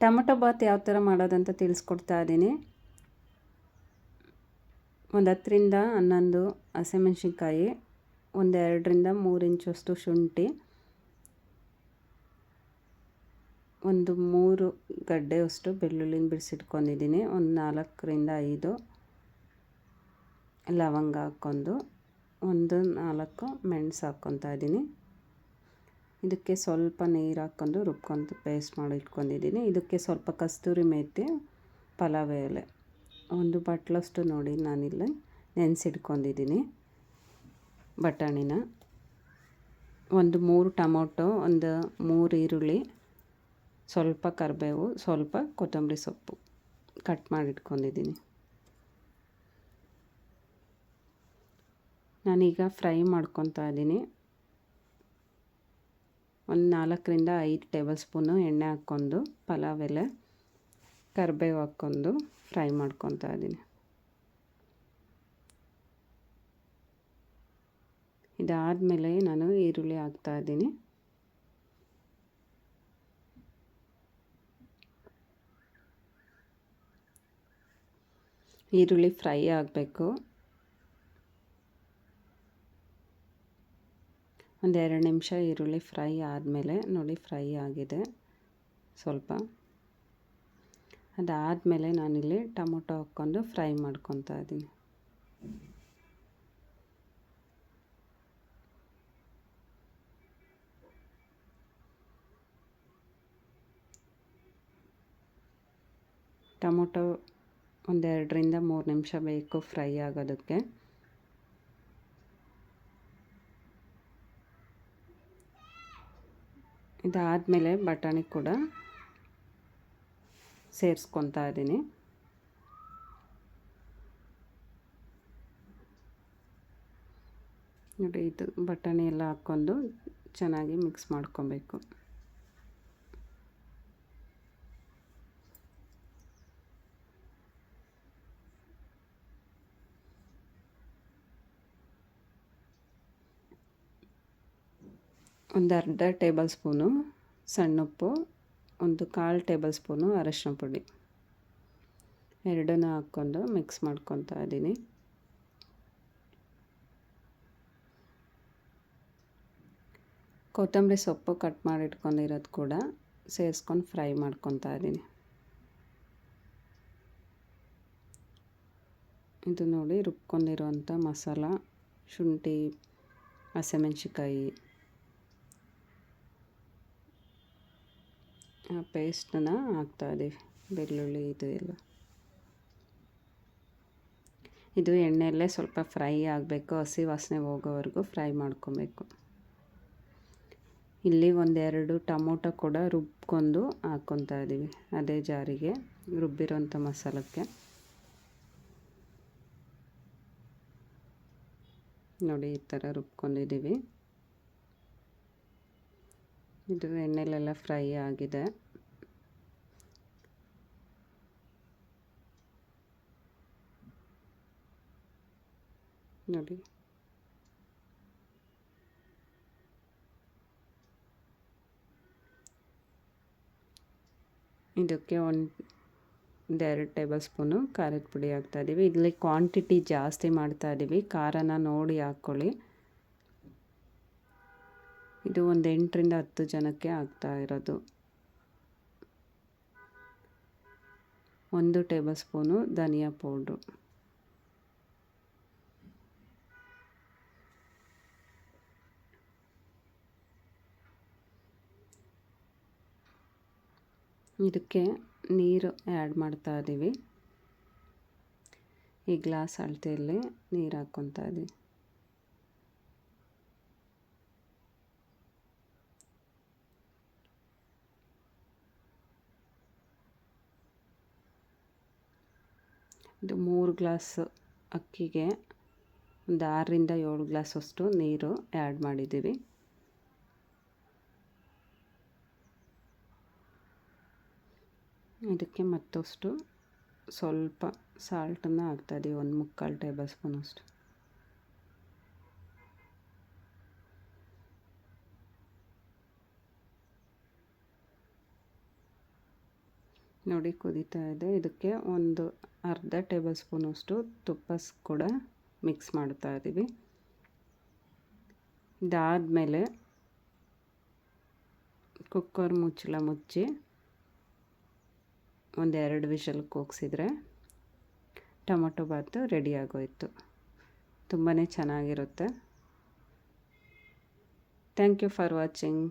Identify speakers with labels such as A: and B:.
A: Tomato Baat ಯಾವ ಥರ ಮಾಡೋದಂತ ತಿಳಿಸ್ಕೊಡ್ತಾ ಇದ್ದೀನಿ. ಒಂದು 10ರಿಂದ 11 ಹಸಿಮೆಣ್ಸಿನ್ಕಾಯಿ, ಒಂದು 2ರಿಂದ 3 ಇಂಚಷ್ಟು ಶುಂಠಿ, ಒಂದು 3 ಗಡ್ಡೆಯಷ್ಟು ಬೆಳ್ಳುಳ್ಳಿನ ಬಿಡಿಸಿಟ್ಕೊಂಡಿದ್ದೀನಿ, ಒಂದು 4ರಿಂದ 5 ಲವಂಗ ಹಾಕ್ಕೊಂಡು, ಒಂದು 4 ಮೆಣಸು ಹಾಕ್ಕೊತಾ ಇದ್ದೀನಿ. ಇದಕ್ಕೆ ಸ್ವಲ್ಪ ನೀರು ಹಾಕ್ಕೊಂಡು ರುಬ್ಕೊಂಡು ಪೇಸ್ಟ್ ಮಾಡಿ ಇಟ್ಕೊಂಡಿದ್ದೀನಿ. ಇದಕ್ಕೆ ಸ್ವಲ್ಪ ಕಸ್ತೂರಿ ಮೇಥಿ, ಪಲಾವ್ ಎಲೆ, ಒಂದು ಬಟ್ಲಷ್ಟು ನೋಡಿ ನಾನಿಲ್ಲಿ ನೆನೆಸಿಟ್ಕೊಂಡಿದ್ದೀನಿ ಬಟಾಣಿನ. ಒಂದು 3 ಟೊಮೊಟೊ, ಒಂದು 3 ಈರುಳ್ಳಿ, ಸ್ವಲ್ಪ ಕರಿಬೇವು, ಸ್ವಲ್ಪ ಕೊತ್ತಂಬರಿ ಸೊಪ್ಪು ಕಟ್ ಮಾಡಿ ಇಟ್ಕೊಂಡಿದ್ದೀನಿ. ನಾನೀಗ ಫ್ರೈ ಮಾಡ್ಕೊತಾ ಇದ್ದೀನಿ. ಒಂದು 4ರಿಂದ 5 ಟೇಬಲ್ ಸ್ಪೂನು ಎಣ್ಣೆ ಹಾಕ್ಕೊಂಡು ಪಲಾವ್ ಎಲೆ, ಕರಿಬೇವು ಹಾಕ್ಕೊಂಡು ಫ್ರೈ ಮಾಡ್ಕೊತಾ ಇದ್ದೀನಿ. ಇದಾದಮೇಲೆ ನಾನು ಈರುಳ್ಳಿ ಹಾಕ್ತಾಯಿದ್ದೀನಿ. ಈರುಳ್ಳಿ ಫ್ರೈ ಆಗಬೇಕು. ಒಂದು 2 ನಿಮಿಷ ಈರುಳ್ಳಿ ಫ್ರೈ ಆದಮೇಲೆ ನೋಡಿ ಫ್ರೈ ಆಗಿದೆ ಸ್ವಲ್ಪ. ಅದಾದಮೇಲೆ ನಾನಿಲ್ಲಿ ಟೊಮೊಟೊ ಹಾಕ್ಕೊಂಡು ಫ್ರೈ ಮಾಡ್ಕೊತಾ ಇದ್ದೀನಿ. ಟೊಮೊಟೊ ಒಂದು 2ರಿಂದ 3 ನಿಮಿಷ ಬೇಕು ಫ್ರೈ ಆಗೋದಕ್ಕೆ. ಇದಾದಮೇಲೆ ಬಟಾಣಿ ಕೂಡ ಸೇರಿಸ್ಕೊತಾ ಇದ್ದೀನಿ. ನೋಡಿ ಇದು ಬಟಾಣಿ ಎಲ್ಲ ಹಾಕ್ಕೊಂಡು ಚೆನ್ನಾಗಿ ಮಿಕ್ಸ್ ಮಾಡ್ಕೊಬೇಕು. ಒಂದು ಅರ್ಧ ಟೇಬಲ್ ಸ್ಪೂನು ಸಣ್ಣುಪ್ಪು, ಒಂದು 1/4 ಟೇಬಲ್ ಸ್ಪೂನು ಅರಶಿನ ಪುಡಿ ಎರಡನ್ನೂ ಹಾಕ್ಕೊಂಡು ಮಿಕ್ಸ್ ಮಾಡ್ಕೊತಾ ಇದ್ದೀನಿ. ಕೊತ್ತಂಬರಿ ಸೊಪ್ಪು ಕಟ್ ಮಾಡಿ ಇಟ್ಕೊಂಡಿರೋದು ಕೂಡ ಸೇರಿಸ್ಕೊಂಡು ಫ್ರೈ ಮಾಡ್ಕೊತಾ ಇದ್ದೀನಿ. ಇದು ನೋಡಿ ರುಬ್ಕೊಂಡಿರೋಂಥ ಮಸಾಲ, ಶುಂಠಿ, ಹಸಿಮೆಣ್ಸಿಕಾಯಿ ಆ ಪೇಸ್ಟನ್ನ ಹಾಕ್ತಾಯಿದ್ದೀವಿ, ಬೆಳ್ಳುಳ್ಳಿ ಇದು ಎಲ್ಲ. ಇದು ಎಣ್ಣೆಯಲ್ಲೇ ಸ್ವಲ್ಪ ಫ್ರೈ ಆಗಬೇಕು, ಹಸಿ ವಾಸನೆ ಹೋಗೋವರೆಗೂ ಫ್ರೈ ಮಾಡ್ಕೊಬೇಕು. ಇಲ್ಲಿ 1-2 ಟೊಮೊಟೊ ಕೂಡ ರುಬ್ಕೊಂಡು ಹಾಕ್ಕೊತಾ ಇದ್ದೀವಿ ಅದೇ ಜಾರಿಗೆ, ರುಬ್ಬಿರೋಂಥ ಮಸಾಲಕ್ಕೆ. ನೋಡಿ ಈ ಥರ ರುಬ್ಕೊಂಡಿದ್ದೀವಿ. ಇದು ಎಣ್ಣೆಲೆಲ್ಲ ಫ್ರೈ ಆಗಿದೆ. ನೋಡಿ ಇದಕ್ಕೆ 1-2 ಟೇಬಲ್ ಸ್ಪೂನು ಖಾರದ ಪುಡಿ ಹಾಕ್ತಾಯಿದ್ದೀವಿ. ಇಲ್ಲಿ ಕ್ವಾಂಟಿಟಿ ಜಾಸ್ತಿ ಮಾಡ್ತಾಯಿದ್ದೀವಿ, ಖಾರನ ನೋಡಿ ಹಾಕ್ಕೊಳ್ಳಿ. ಇದು ಒಂದು 8ರಿಂದ 10 ಜನಕ್ಕೆ ಆಗ್ತಾ ಇರೋದು. 1 ಟೇಬಲ್ ಸ್ಪೂನು ಧನಿಯಾ ಪೌಡ್ರು, ಇದಕ್ಕೆ ನೀರು ಆ್ಯಡ್ ಮಾಡ್ತಾ ಇದ್ದೀವಿ. ಈ ಗ್ಲಾಸ್ ಅಳತೆಯಲ್ಲಿ ನೀರು ಹಾಕ್ಕೊತಾ ಇದ್ದೀವಿ. ಇದು 3 ಗ್ಲಾಸ್ ಅಕ್ಕಿಗೆ ಒಂದು 6ರಿಂದ 7 ಗ್ಲಾಸಷ್ಟು ನೀರು ಆ್ಯಡ್ ಮಾಡಿದ್ದೀವಿ. ಇದಕ್ಕೆ ಮತ್ತಷ್ಟು ಸ್ವಲ್ಪ ಸಾಲ್ಟನ್ನು ಹಾಕ್ತಾಯಿದ್ದೀವಿ, 1/4 ಟೇಬಲ್ ಸ್ಪೂನಷ್ಟು. ನೋಡಿ ಕುದೀತಾ ಇದೆ. ಇದಕ್ಕೆ ಒಂದು ಅರ್ಧ ಟೇಬಲ್ ಸ್ಪೂನಷ್ಟು ತುಪ್ಪ ಕೂಡ ಮಿಕ್ಸ್ ಮಾಡ್ತಾ ಇದ್ದೀವಿ. ಇದಾದಮೇಲೆ ಕುಕ್ಕರ್ ಮುಚ್ಚಳ ಮುಚ್ಚಿ ಒಂದೆರಡು ವಿಷಲ್ ಕೂಗಿಸಿದ್ರೆ ಟೊಮೊಟೊ ಬಾತು ರೆಡಿ ಆಗೋಯಿತು. ತುಂಬಾ ಚೆನ್ನಾಗಿರುತ್ತೆ. Thank you for watching.